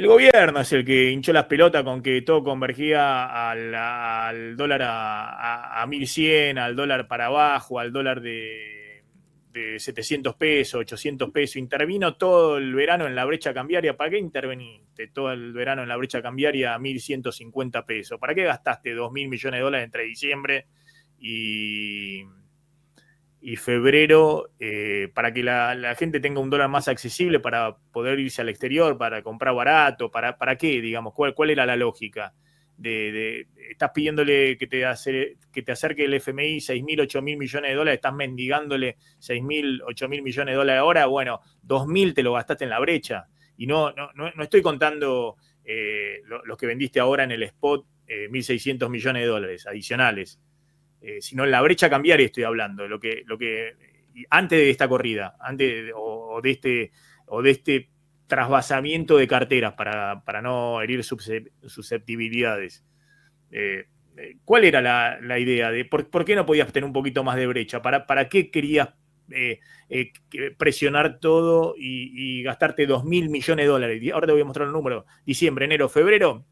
El gobierno es el que hinchó las pelotas con que todo convergía al dólar a 1100, al dólar para abajo, al dólar de 700 pesos, 800 pesos. Intervino todo el verano en la brecha cambiaria. ¿Para qué interveniste todo el verano en la brecha cambiaria a 1150 pesos? ¿Para qué gastaste 2.000 millones de dólares entre diciembre y febrero, para que la gente tenga un dólar más accesible, para poder irse al exterior, para comprar barato? ¿Para qué, digamos? ¿Cuál era la lógica? Estás pidiéndole que te acerque el FMI 6.000, 8.000 millones de dólares, estás mendigándole 6.000, 8.000 millones de dólares ahora. Bueno, 2.000 te lo gastaste en la brecha. Y no estoy contando los que vendiste ahora en el spot, 1.600 millones de dólares adicionales. Sino en la brecha cambiaria estoy hablando, lo que antes de esta corrida, o de este trasvasamiento de carteras para no herir susceptibilidades. ¿Cuál era la idea? ¿Por qué no podías tener un poquito más de brecha? ¿Para qué querías presionar todo y gastarte 2.000 millones de dólares? Ahora te voy a mostrar el número. Diciembre, enero, febrero,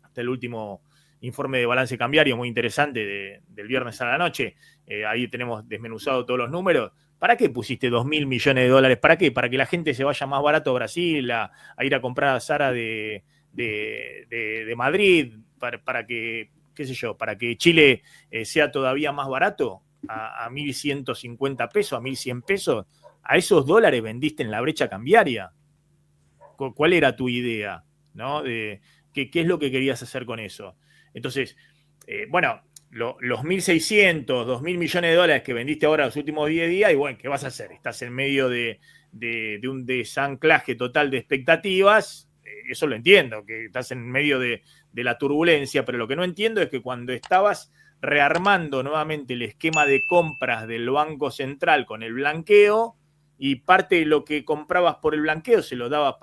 hasta el último informe de balance cambiario muy interesante del viernes a la noche. Ahí tenemos desmenuzado todos los números. ¿Para qué pusiste 2.000 millones de dólares? ¿Para qué? ¿Para que la gente se vaya más barato a Brasil, a ir a comprar a Zara de Madrid? ¿Para que, qué sé yo, para que Chile sea todavía más barato? ¿A 1.150 pesos, a 1.100 pesos? ¿A esos dólares vendiste en la brecha cambiaria? ¿Cuál era tu idea? ¿No? ¿Qué es lo que querías hacer con eso? Entonces, bueno, los 1.600, 2.000 millones de dólares que vendiste ahora los últimos 10 días, y bueno, ¿qué vas a hacer? Estás en medio de un desanclaje total de expectativas. Eso lo entiendo, que estás en medio de la turbulencia, pero lo que no entiendo es que cuando estabas rearmando nuevamente el esquema de compras del Banco Central con el blanqueo, y parte de lo que comprabas por el blanqueo se lo dabas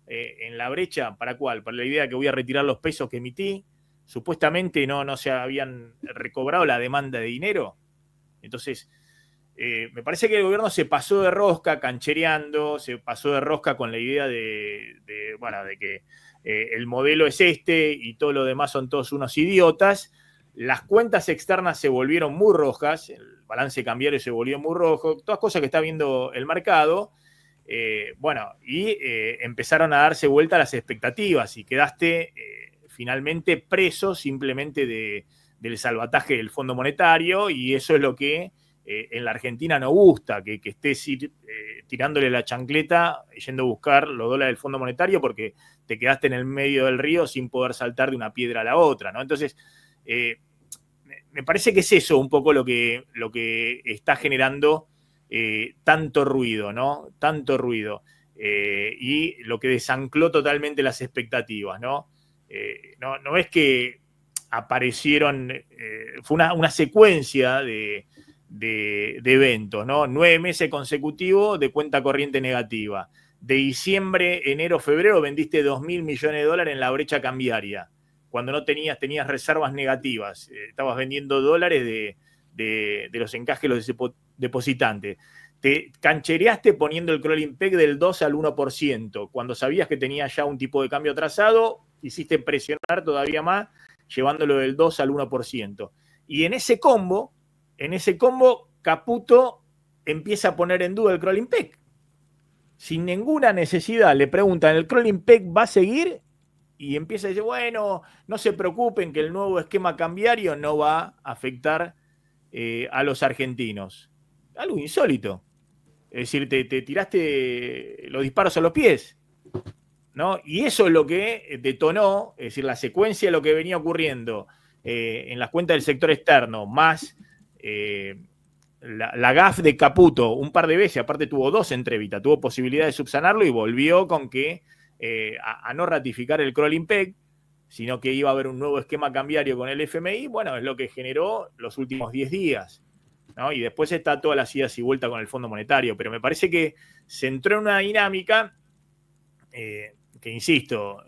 en la brecha, ¿para cuál? Para la idea que voy a retirar los pesos que emití. Supuestamente no se habían recobrado la demanda de dinero. Entonces, me parece que el gobierno se pasó de rosca canchereando, se pasó de rosca con la idea de que el modelo es este y todo lo demás son todos unos idiotas. Las cuentas externas se volvieron muy rojas, el balance cambiario se volvió muy rojo, todas cosas que está viendo el mercado. Empezaron a darse vuelta las expectativas y quedaste finalmente preso simplemente del salvataje del Fondo Monetario, y eso es lo que en la Argentina no gusta, que estés tirándole la chancleta, yendo a buscar los dólares del Fondo Monetario porque te quedaste en el medio del río sin poder saltar de una piedra a la otra, ¿no? Entonces, me parece que es eso un poco lo que está generando tanto ruido, ¿no? Tanto ruido. Y lo que desancló totalmente las expectativas, ¿no? No es que aparecieron, fue una secuencia de eventos, ¿no? 9 meses consecutivos de cuenta corriente negativa. De diciembre, enero, febrero vendiste 2.000 millones de dólares en la brecha cambiaria, cuando no tenías reservas negativas. Estabas vendiendo dólares de los encajes de los depositantes. Te canchereaste poniendo el crawling peg del 2 al 1%. Cuando sabías que tenías ya un tipo de cambio atrasado, hiciste presionar todavía más, llevándolo del 2 al 1%. Y en ese combo, Caputo empieza a poner en duda el crawling peg. Sin ninguna necesidad, le preguntan, ¿el crawling peg va a seguir? Y empieza a decir, bueno, no se preocupen que el nuevo esquema cambiario no va a afectar a los argentinos. Algo insólito. Es decir, te tiraste los disparos a los pies, ¿no? Y eso es lo que detonó, es decir, la secuencia de lo que venía ocurriendo en las cuentas del sector externo, más la gaf de Caputo un par de veces, aparte tuvo 2 entrevistas, tuvo posibilidad de subsanarlo y volvió con que a no ratificar el crawling peg, sino que iba a haber un nuevo esquema cambiario con el FMI. Bueno, es lo que generó los últimos 10 días, ¿no? Y después está todas las idas y vueltas con el Fondo Monetario, pero me parece que se entró en una dinámica que, insisto,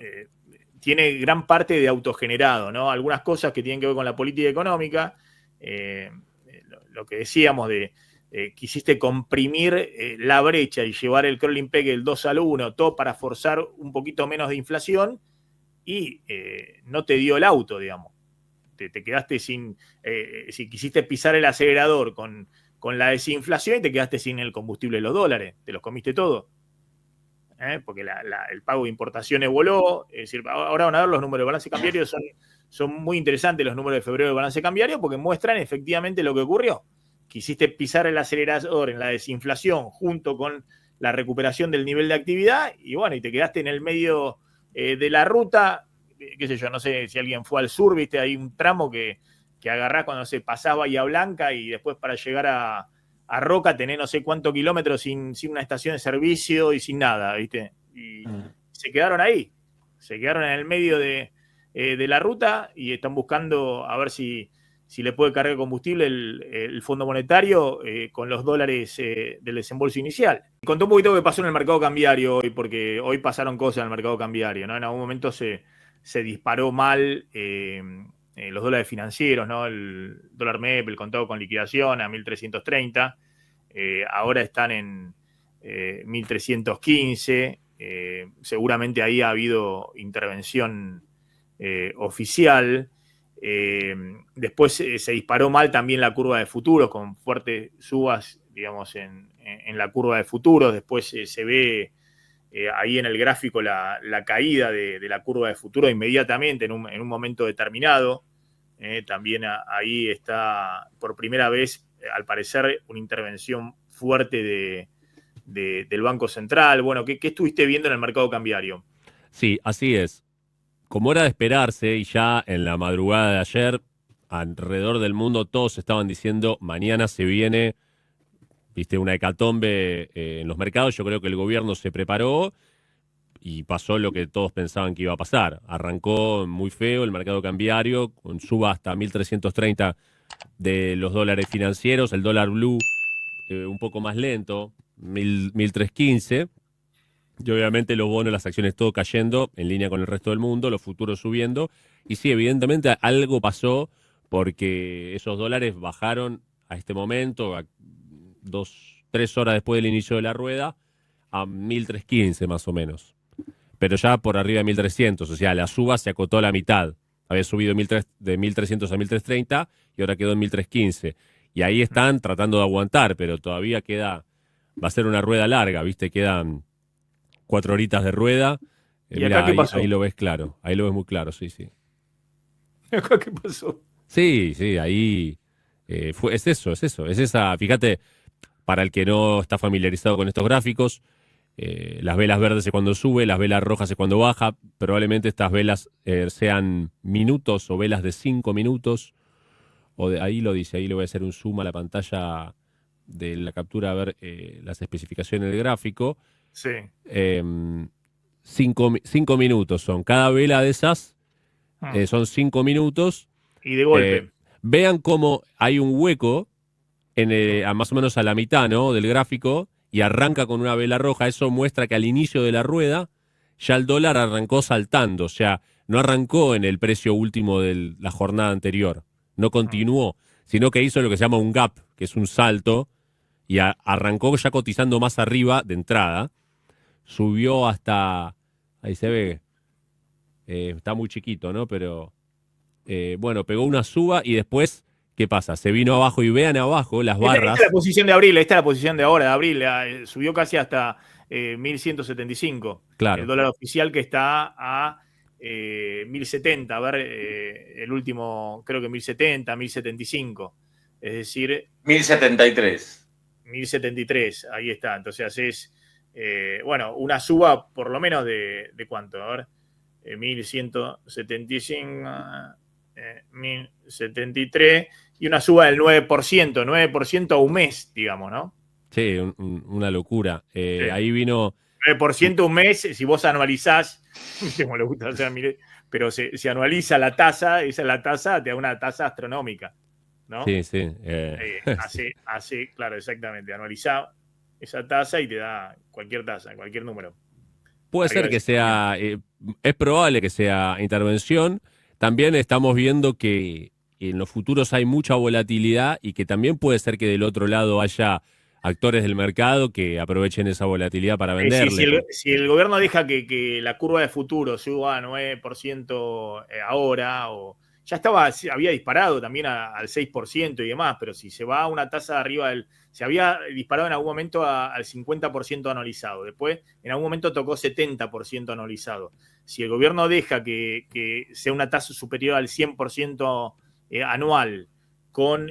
tiene gran parte de autogenerado, ¿no? Algunas cosas que tienen que ver con la política económica, lo que decíamos de quisiste comprimir la brecha y llevar el crawling peg del 2-1, todo para forzar un poquito menos de inflación, y no te dio el auto, digamos. Te quedaste sin, si quisiste pisar el acelerador con la desinflación, y te quedaste sin el combustible de los dólares, te los comiste todo. Porque el pago de importaciones voló. Es decir, ahora van a ver los números de balance cambiario, son muy interesantes los números de febrero de balance cambiario, porque muestran efectivamente lo que ocurrió. Quisiste pisar el acelerador en la desinflación junto con la recuperación del nivel de actividad, y bueno, y te quedaste en el medio de la ruta. Qué sé yo, no sé si alguien fue al sur, viste, hay un tramo que agarrás cuando se pasás Bahía Blanca, y después para llegar a Roca tenés no sé cuántos kilómetros sin una estación de servicio y sin nada, ¿viste? Y se quedaron ahí, se quedaron en el medio de la ruta, y están buscando a ver si le puede cargar combustible el Fondo Monetario con los dólares del desembolso inicial. Contó un poquito qué pasó en el mercado cambiario hoy, porque hoy pasaron cosas en el mercado cambiario, ¿no? En algún momento se disparó mal los dólares financieros, ¿no? El dólar MEP, el contado con liquidación a 1.330, ahora están en 1.315, seguramente ahí ha habido intervención oficial. Después se disparó mal también la curva de futuros, con fuertes subas, digamos, en la curva de futuros. Después se ve ahí en el gráfico la caída de la curva de futuro inmediatamente en un momento determinado. También ahí está por primera vez, al parecer, una intervención fuerte del Banco Central. Bueno, ¿qué estuviste viendo en el mercado cambiario? Sí, así es. Como era de esperarse, y ya en la madrugada de ayer, alrededor del mundo todos estaban diciendo, mañana se viene, viste, una hecatombe en los mercados. Yo creo que el gobierno se preparó y pasó lo que todos pensaban que iba a pasar. Arrancó muy feo el mercado cambiario, con suba hasta 1.330 de los dólares financieros, el dólar blue un poco más lento, 1.315. Y obviamente los bonos, las acciones, todo cayendo en línea con el resto del mundo, los futuros subiendo. Y sí, evidentemente algo pasó, porque esos dólares bajaron a este momento, a 2, 3 horas después del inicio de la rueda, a 1.315 más o menos. Pero ya por arriba de 1.300, o sea, la suba se acotó a la mitad. Había subido de 1.300 a 1.330 y ahora quedó en 1.315. Y ahí están tratando de aguantar, pero todavía queda, va a ser una rueda larga, ¿viste? Quedan 4 horitas de rueda. ¿Y acá Mira, qué pasó? ahí lo ves claro, ahí lo ves muy claro, sí, sí. ¿Acá qué pasó? Sí, sí, ahí es eso, es esa, fíjate, para el que no está familiarizado con estos gráficos, las velas verdes es cuando sube, las velas rojas es cuando baja. Probablemente estas velas sean minutos o velas de 5 minutos. Ahí lo dice, ahí le voy a hacer un zoom a la pantalla de la captura a ver las especificaciones del gráfico. Sí. 5 minutos son. Cada vela de esas son 5 minutos. Y de Eh, golpe. Vean cómo hay un hueco más o menos a la mitad, ¿no?, del gráfico, y arranca con una vela roja. Eso muestra que al inicio de la rueda ya el dólar arrancó saltando, o sea, no arrancó en el precio último de la jornada anterior, no continuó, sino que hizo lo que se llama un gap, que es un salto, y arrancó ya cotizando más arriba de entrada, subió hasta, ahí se ve, está muy chiquito, ¿no? Pero bueno, pegó una suba y después, ¿qué pasa? Se vino abajo, y vean abajo las Esta es la barras. posición de abril, esta es la posición de ahora, de abril. Subió casi hasta 1.175. El Claro. dólar oficial, que está a 1.070. A ver, el último, creo que 1.070, 1.075. Es decir, 1.073. 1.073. Ahí está. Entonces es, bueno, una suba por lo menos de ¿cuánto? A ver, 1.175, 1.073, y una suba del 9% a un mes, digamos, ¿no? Sí, una locura. Sí. Ahí vino. 9% un mes, si vos anualizás, como le gusta, o sea, mire, pero se anualiza la tasa, esa es la tasa, te da una tasa astronómica, ¿no? Sí, sí. Sí. Claro, exactamente, anualizá esa tasa y te da cualquier tasa, cualquier número. Puede Arriba ser de que 100 millones. sea, es probable que sea intervención. También estamos viendo que en los futuros hay mucha volatilidad y que también puede ser que del otro lado haya actores del mercado que aprovechen esa volatilidad para Sí, venderle. si el gobierno deja que la curva de futuro suba a 9% ahora, o ya había disparado también al 6% y demás, pero si se va a una tasa arriba se había disparado en algún momento al 50% anualizado, después en algún momento tocó 70% anualizado. Si el gobierno deja que sea una tasa superior al 100% anual, con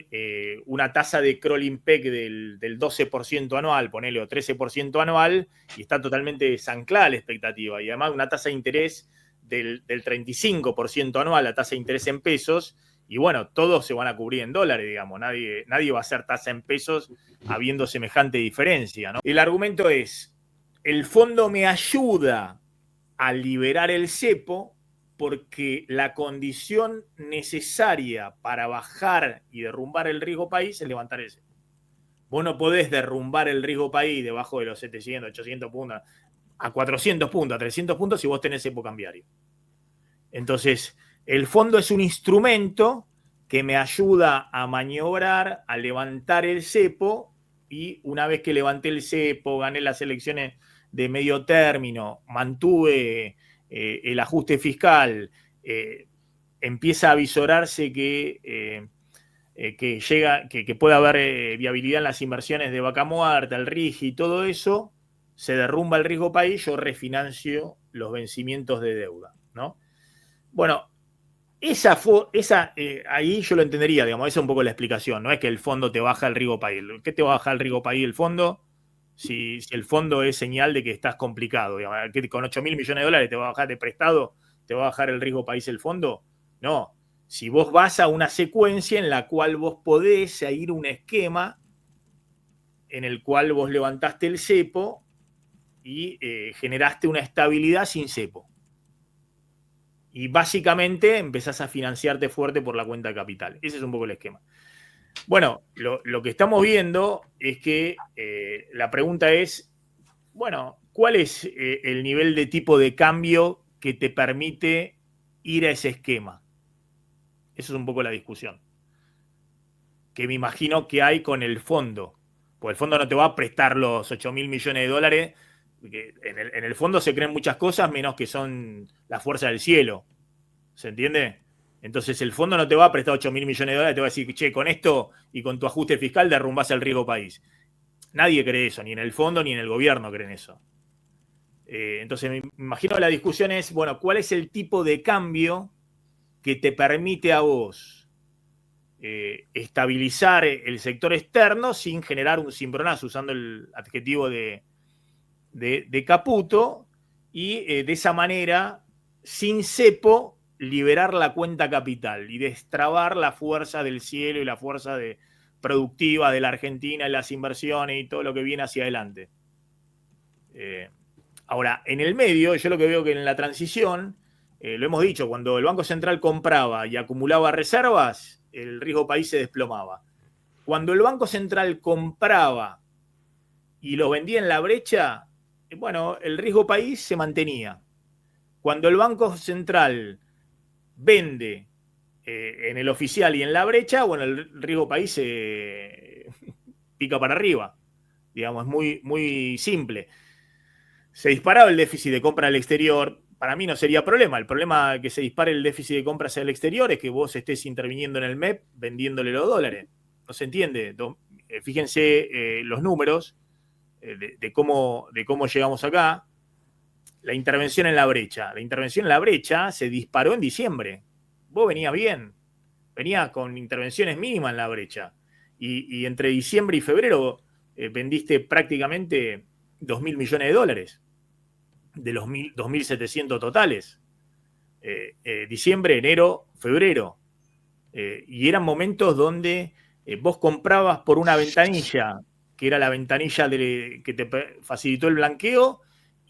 una tasa de crawling peg del 12% anual, ponele, o 13% anual, y está totalmente desanclada la expectativa. Y además una tasa de interés del 35% anual, la tasa de interés en pesos, y bueno, todos se van a cubrir en dólares, digamos. Nadie va a hacer tasa en pesos habiendo semejante diferencia, ¿no? El argumento es, el fondo me ayuda a liberar el cepo porque la condición necesaria para bajar y derrumbar el riesgo país es levantar el cepo. Vos no podés derrumbar el riesgo país debajo de los 700, 800 puntos, a 400 puntos, a 300 puntos si vos tenés cepo cambiario. Entonces, el fondo es un instrumento que me ayuda a maniobrar, a levantar el cepo, y una vez que levanté el cepo, gané las elecciones de medio término, mantuve el ajuste fiscal, empieza a visorarse que pueda haber viabilidad en las inversiones de Vaca Muerta, el RIGI y todo eso, se derrumba el riesgo país, yo refinancio los vencimientos de deuda, ¿no? Bueno, ahí yo lo entendería, digamos, esa es un poco la explicación, no es que el fondo te baja el riesgo país. ¿Qué te va a bajar el riesgo país el fondo? Si el fondo es señal de que estás complicado, digamos, que con 8.000 millones de dólares te va a bajar de prestado, te va a bajar el riesgo país el fondo. No, si vos vas a una secuencia en la cual vos podés seguir un esquema en el cual vos levantaste el cepo y generaste una estabilidad sin cepo. Y básicamente empezás a financiarte fuerte por la cuenta de capital. Ese es un poco el esquema. Bueno, lo que estamos viendo es que la pregunta es, bueno, ¿cuál es el nivel de tipo de cambio que te permite ir a ese esquema? Esa es un poco la discusión. Que me imagino que hay con el fondo. Porque el fondo no te va a prestar los 8.000 millones de dólares. Porque en el fondo se creen muchas cosas menos que son la fuerza del cielo. ¿Se entiende? Entonces el fondo no te va a prestar 8.000 millones de dólares, te va a decir, che, con esto y con tu ajuste fiscal derrumbás el riesgo país. Nadie cree eso, ni en el fondo ni en el gobierno creen eso. Entonces me imagino que la discusión es, bueno, ¿cuál es el tipo de cambio que te permite a vos estabilizar el sector externo sin generar un cimbronazo, usando el adjetivo de Caputo, y de esa manera, sin cepo, liberar la cuenta capital y destrabar la fuerza del cielo y la fuerza productiva de la Argentina y las inversiones y todo lo que viene hacia adelante? Ahora, en el medio, yo lo que veo que en la transición, lo hemos dicho, cuando el Banco Central compraba y acumulaba reservas, el riesgo país se desplomaba. Cuando el Banco Central compraba y lo vendía en la brecha, bueno, el riesgo país se mantenía. Cuando el Banco Central vende en el oficial y en la brecha, bueno, el riesgo país se pica para arriba. Digamos, es muy, muy simple. Se disparaba el déficit de compra al exterior. Para mí no sería problema. El problema de que se dispare el déficit de compras al exterior es que vos estés interviniendo en el MEP vendiéndole los dólares. No se entiende. Fíjense los números de cómo llegamos acá. La intervención en la brecha. La intervención en la brecha se disparó en diciembre. Vos venías bien. Venías con intervenciones mínimas en la brecha. Y entre diciembre y febrero vendiste prácticamente 2.000 millones de dólares. De los 2.700 totales. Diciembre, enero, febrero. Y eran momentos donde vos comprabas por una ventanilla, que era la ventanilla que te facilitó el blanqueo,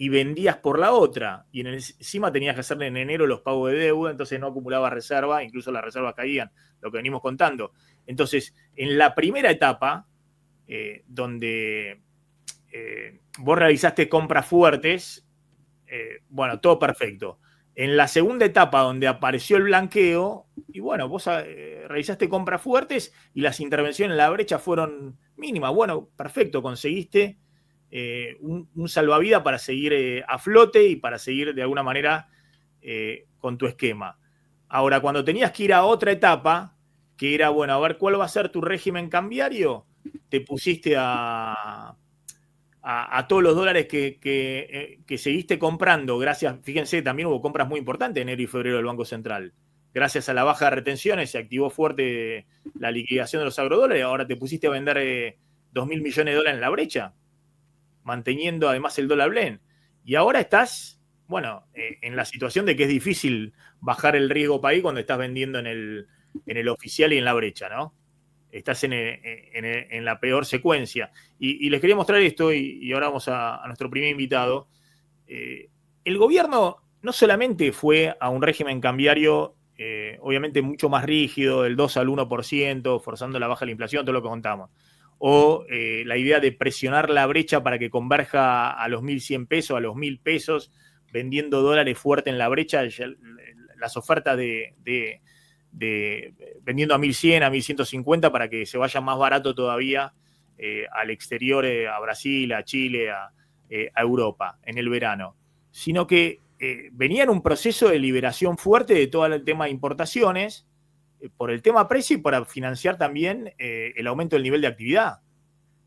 y vendías por la otra. Y encima tenías que hacerle en enero los pagos de deuda, entonces no acumulaba reserva, incluso las reservas caían, lo que venimos contando. Entonces, en la primera etapa, donde vos realizaste compras fuertes, bueno, todo perfecto. En la segunda etapa, donde apareció el blanqueo, y bueno, vos realizaste compras fuertes y las intervenciones en la brecha fueron mínimas. Bueno, perfecto, conseguiste un salvavidas para seguir a flote y para seguir de alguna manera con tu esquema. Ahora, cuando tenías que ir a otra etapa, que era, bueno, a ver cuál va a ser tu régimen cambiario, te pusiste a todos los dólares que seguiste comprando, gracias, fíjense, también hubo compras muy importantes en enero y febrero del Banco Central. Gracias a la baja de retenciones se activó fuerte la liquidación de los agrodólares, ahora te pusiste a vender 2.000 millones de dólares en la brecha, manteniendo además el dólar blend. Y ahora estás, bueno, en la situación de que es difícil bajar el riesgo país cuando estás vendiendo en el oficial y en la brecha, ¿no? Estás en la peor secuencia. Y les quería mostrar esto, y ahora vamos a nuestro primer invitado. El gobierno no solamente fue a un régimen cambiario, obviamente mucho más rígido, del 2 al 1%, forzando la baja de la inflación, todo lo que contamos, o la idea de presionar la brecha para que converja a los 1.100 pesos, a los 1.000 pesos, vendiendo dólares fuerte en la brecha, las ofertas de vendiendo a 1.100, a 1.150 para que se vaya más barato todavía al exterior, a Brasil, a Chile, a Europa en el verano, sino que venía en un proceso de liberación fuerte de todo el tema de importaciones, por el tema precio y para financiar también el aumento del nivel de actividad.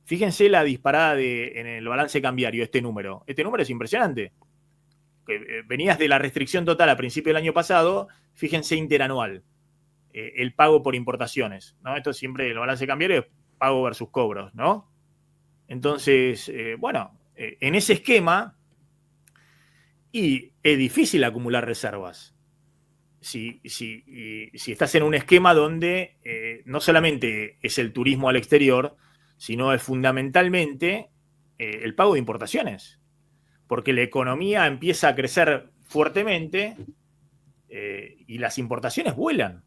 Fíjense la disparada en el balance cambiario, este número. Este número es impresionante. Venías de la restricción total a principio del año pasado, fíjense interanual. El pago por importaciones, ¿no? Esto siempre, el balance cambiario es pago versus cobros, ¿no? Entonces, bueno, en ese esquema, y es difícil acumular reservas. Si estás en un esquema donde no solamente es el turismo al exterior, sino es fundamentalmente el pago de importaciones. Porque la economía empieza a crecer fuertemente y las importaciones vuelan.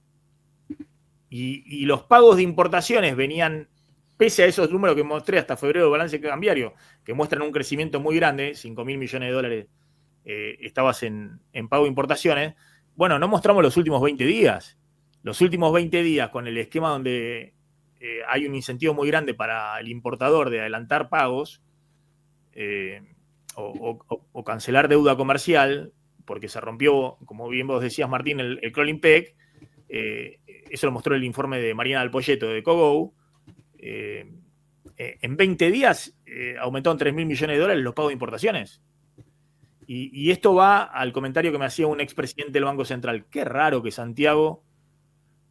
Y los pagos de importaciones venían, pese a esos números que mostré hasta febrero de balance cambiario, que muestran un crecimiento muy grande, 5.000 millones de dólares estabas en pago de importaciones. Bueno, no mostramos los últimos 20 días. Los últimos 20 días con el esquema donde hay un incentivo muy grande para el importador de adelantar pagos o cancelar deuda comercial, porque se rompió, como bien vos decías, Martín, el crawling peg. Eso lo mostró el informe de Mariana Alpoyeto de Cogo. En 20 días aumentaron 3.000 millones de dólares los pagos de importaciones. Y esto va al comentario que me hacía un expresidente del Banco Central. Qué raro que Santiago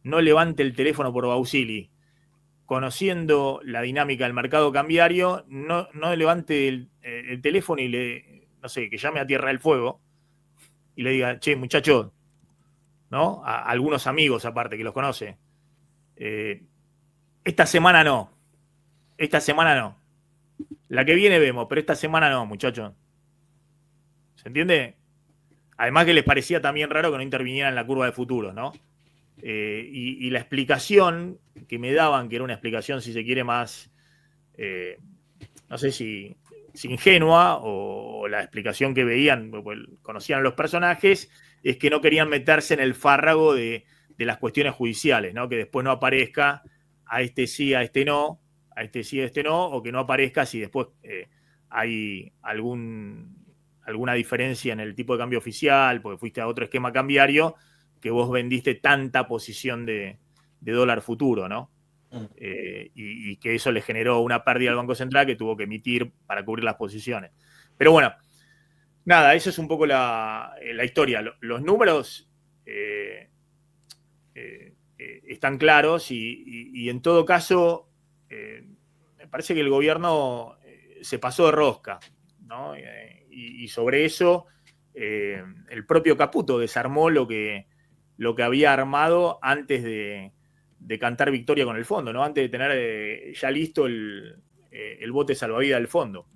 no levante el teléfono por Bausili. Conociendo la dinámica del mercado cambiario, no levante el teléfono y no sé, que llame a Tierra del Fuego y le diga, che, muchacho, ¿no? A algunos amigos aparte que los conoce. Esta semana no. Esta semana no. La que viene vemos, pero esta semana no, muchachos. ¿Se entiende? Además que les parecía también raro que no intervinieran en la curva de futuros, ¿no? Y la explicación que me daban, que era una explicación, si se quiere, más, no sé si ingenua, o la explicación que veían, pues, conocían a los personajes, es que no querían meterse en el fárrago de las cuestiones judiciales, ¿no? Que después no aparezca a este sí, a este no, a este sí, a este no, o que no aparezca si después hay alguna diferencia en el tipo de cambio oficial, porque fuiste a otro esquema cambiario, que vos vendiste tanta posición de dólar futuro, ¿no? Y que eso le generó una pérdida al Banco Central que tuvo que emitir para cubrir las posiciones. Pero bueno, nada, eso es un poco la historia. Los números están claros y en todo caso me parece que el gobierno se pasó de rosca, ¿no? Y sobre eso el propio Caputo desarmó lo que había armado antes de cantar victoria con el fondo, ¿no? Antes de tener ya listo el bote salvavidas del fondo.